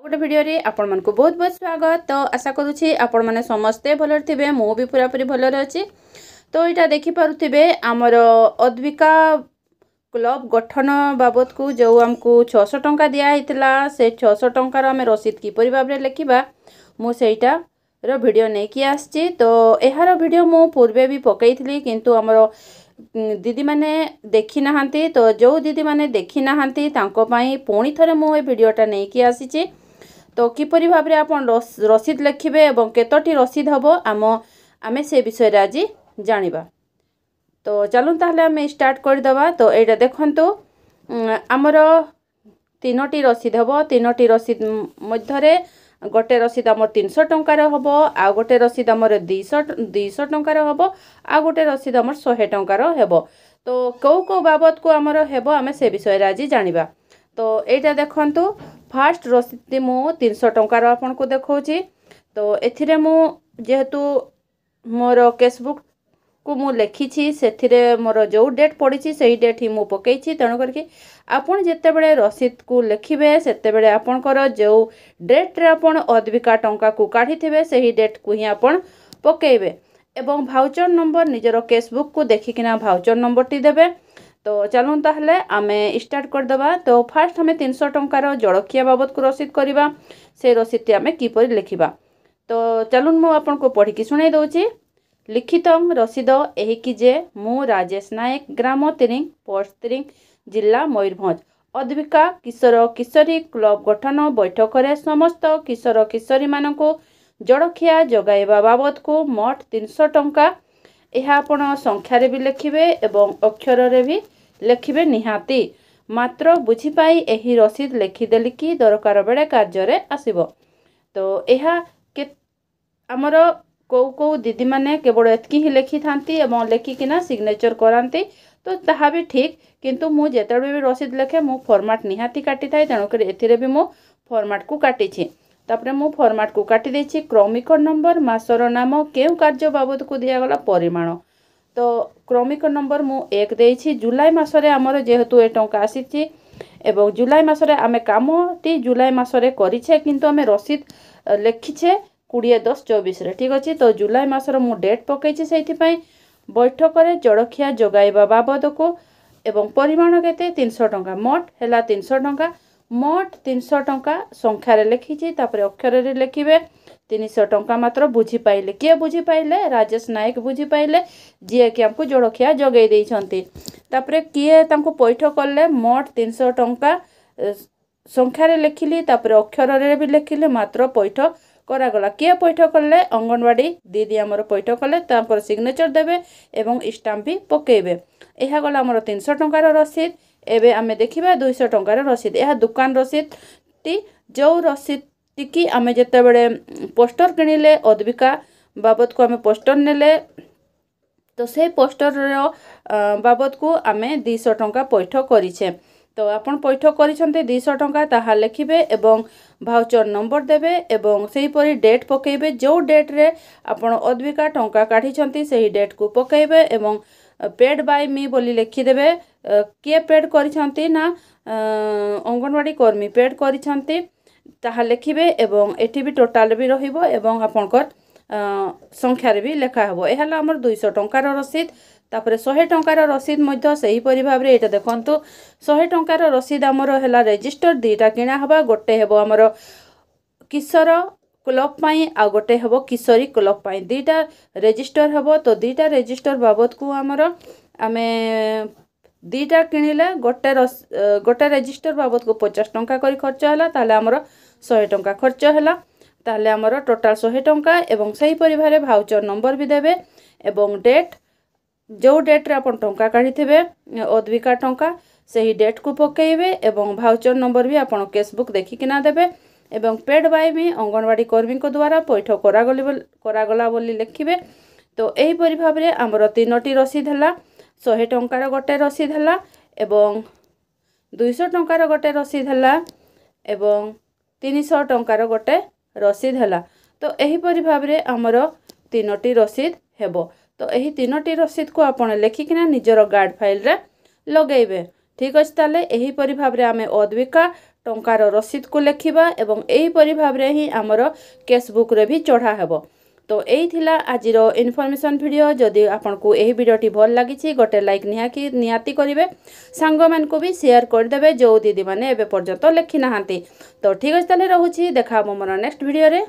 गोटे वीडियो रे आपण मन को बहुत बहुत स्वागत। तो आशा करूछि आपण माने समस्ते भल थिबे, मु भी पूरा पूरी भल अछि। तो एटा देखि पारुथिबे हमर अद्विका क्लब गठन बाबत को जो हमको 600 टंका दिया हितला, से 600 टंकार आम रसीद किपरि भाबरे लेखिबा मु सेटा रो वीडियो नै कि आछि। तो एहार वीडियो मु पूर्वे भी पकैथिली, किंतु हमर दीदी माने देखि नाहंती। तो जो दीदी माने देखि नाहंती तांको पई पुणी थरे मु ए वीडियोटा नै कि आछि। तो किपरि भाबरे आपण रसीद लेखिबे एवं केतोटी रसीद हबो आमे से विषय रे आज जानिबा। तो चलून ताहले आमे स्टार्ट कर दबा। तो एटा देखंतु हमर तीनोटी रसीद हबो। तीनोटी रसीद मध्यरे गोटे रसीद हमर 300 टंकार हबो, आ गोटे रसीद हमर 200 टंकार हबो, आ गोटे रसीद हमर 100 टंकार हेबो। तो को बाबत को हमर हेबो आमे से विषय रे आज जानिबा। तो एटा देखंतु फास्ट रसीद मु 300 टंकार आपन को देखौछि। तो एथिरे मु जेहेतु मोर केसबुक को मु लेखिछि, सेथिरे मोर जो डेट पड़िछि सेही डेट ही मु पकेछि। तेणु करके आपन जेते बेले रसीद को लेखिबे सेते बेले आपनकर जो डेट रे आपन अद्विका टंका को काढिथिबे सेही डेट को ही आपन पकेइबे एवं भाउचर नंबर निजर केसबुक को देखिकिना भाउचर नंबर टी देबे। तो चलून ताहले आमे स्टार्ट कर दबा। तो फास्ट हमें 300 टंकार जड़खिया बाबत को रसीद करिबा, से रसीद ती आमे किपरि लेखिबा। तो चलून मु आपन को पढ़ी कि सुनाई दउछि। लिखित रसीद एही कि जे मु राजेश नायक, ग्राम तिरिंग, पोस्ट तिरिंग, जिला मयूरभंज, अद्विका किशोर किशोरी क्लब गठन बैठक रे समस्त किशोर किशोरी मानको जड़खिया जगाइबा बाबत को मोट 300 टंका। यह आपण संख्यारे भी लेखिबे एवं अक्षर रे भी लेखिबे निहाती। मात्र बुझी पाई एही रसीद लेखिदेली कि दरकार बेले कार्य रे आसीबो। तो यह के हमर को दीदी माने केवल एतकी ही लेखि थांती एवं लेखिकिना सिग्नेचर करांती। तो ताहा भी ठीक, किंतु मु जेतबे भी रसीद लेखे मु फॉर्मेट निहाती काटी थाई। तेणु कर एथिरे भी मु फॉर्मेट को काटिछि। तापरे मु फॉर्मेट को काटी देछि क्रमिक नंबर, मासर नाम, केउ कार्य बाबद को दिया गला परिमाण। तो क्रमिक नंबर मु 1 देछि। जुलाई मासरे हमर जेहेतु ए टंका आसीछि एवं जुलाई मासरे आमे कामटी जुलाई मासरे करिछे, किंतु आमे रसीद लेखिछे 20/10/24 रे। ठीक अछि। तो जुलाई मासर मु डेट पकेछि, सेथि पई बैठक रे जड़खिया जगाइबा बाबद को एवं परिमाण केते 300 टंका। मोट हैला 300 टंका। मोट 300 टंका संख्यारे लेखिछि। तापरे अक्षर रे लेखिबे 300 टंका। मात्र बुझी पाइले किए बुझी पाइले? राजेश नायक बुझी पाइले, जे कि हमको जड़खिया जगै दैछंती। तापरे किए तांको पैठ करले मोट 300 टंका संख्यारे लेखिली। तापरे अक्षर रे भी लेखिले, मात्र पैठ करागला। किए पैठ करले? अंगनवाड़ी दीदी हमर पैठ करले, तांकर सिग्नेचर देबे एवं स्टाम्प भी पकेइबे। एहा गला हमर 300 टंकार रसीद। एबे आमे देखिबा 200 टंकार रसीद। एहा दुकान रसीद टी। जो रसीद टी आमे जेते बेले पोस्टर किनिले अद्विका बाबत को आमे पोस्टर नेले, तो से पोस्टर बाबत को आमे 200 टंका पैठ करिछे। तो आपण पैठ करिसंते 200 टंका, ताहा लेखिबे एवं भाउचर नंबर देबे एवं सेही परी डेट पकेइबे। जो डेट रे आपण अद्विका टंका काढिसंती सेही डेट को पकेइबे एवं पेड बाय मी बोली लेखि देबे। किए पेड करिसंती ना अंगनवाड़ी कर्मी पेड करिसंती ताहा लेखिबे एवं एठी भी टोटल भी रहिबो एवं आपनकर संख्या रे भी लेखा हबो। एहला हमर 200 टंकार रसीद। तापरे 100 टंकार रसीद मध्य सही परि भाबरे एटा देखंतु 100 टंकार रसीद हमर हैला रजिस्टर दीटा किना हबा। गोटे हेबो हमर किशोर क्लब पाई, आ गोटे हेबो किशोरी क्लब पाई। दीटा रजिस्टर हेबो। तो दीटा रजिस्टर बाबत को हमर आमे दीटा किनिले गोटे रजिस्टर बाबत को 50 टंका करी खर्च होला, ताले हमर 100 टंका खर्च होला। ताले हमर टोटल 100 टंका एवं सही परिवारे भाउचर नंबर भी देबे एवं डेट जो डेट रे आपण टंका काढिथिबे अद्विका टंका सही डेट को पकेइबे एवं भाउचर नंबर भी आपण केसबुक देखिकिना देबे एवं पेड बाय मी अंगनवाड़ी कर्मी को द्वारा पैठ करागला बोली लेखिबे। तो एही परि भाबरे हमर तीनोटी रसीद हला। 100 टंकार गोटे रसीद हला एवं 200 टंकार गोटे रसीद हला एवं 300 टंकार गोटे रसीद हला। तो एही परि भाबरे हमर तीनोटी रसीद हेबो। तो एही तीनोटी रसीद को आपण लेखिकिना निजर गार्ड फाइल रे लगेइबे। ठीक अछि। ताले एही परि भाबरे आमे अद्विका टंकार रसीद को लिखा एवं यहीपरि भाव में ही आमर केसबुक रे भी चढ़ा हेब। तो यही थिला आजिर इनफॉरमेशन वीडियो। जदि आपन को यही वीडियोटी भल लगी गोटे लाइक निहाती करेंगे, सांग मान को भी शेयर करदे जो दीदी मैंने एबे पर्यंत लिखि ना। तो ठीक अच्छे रोचे देखा मोर नेक्स्ट वीडियो रे।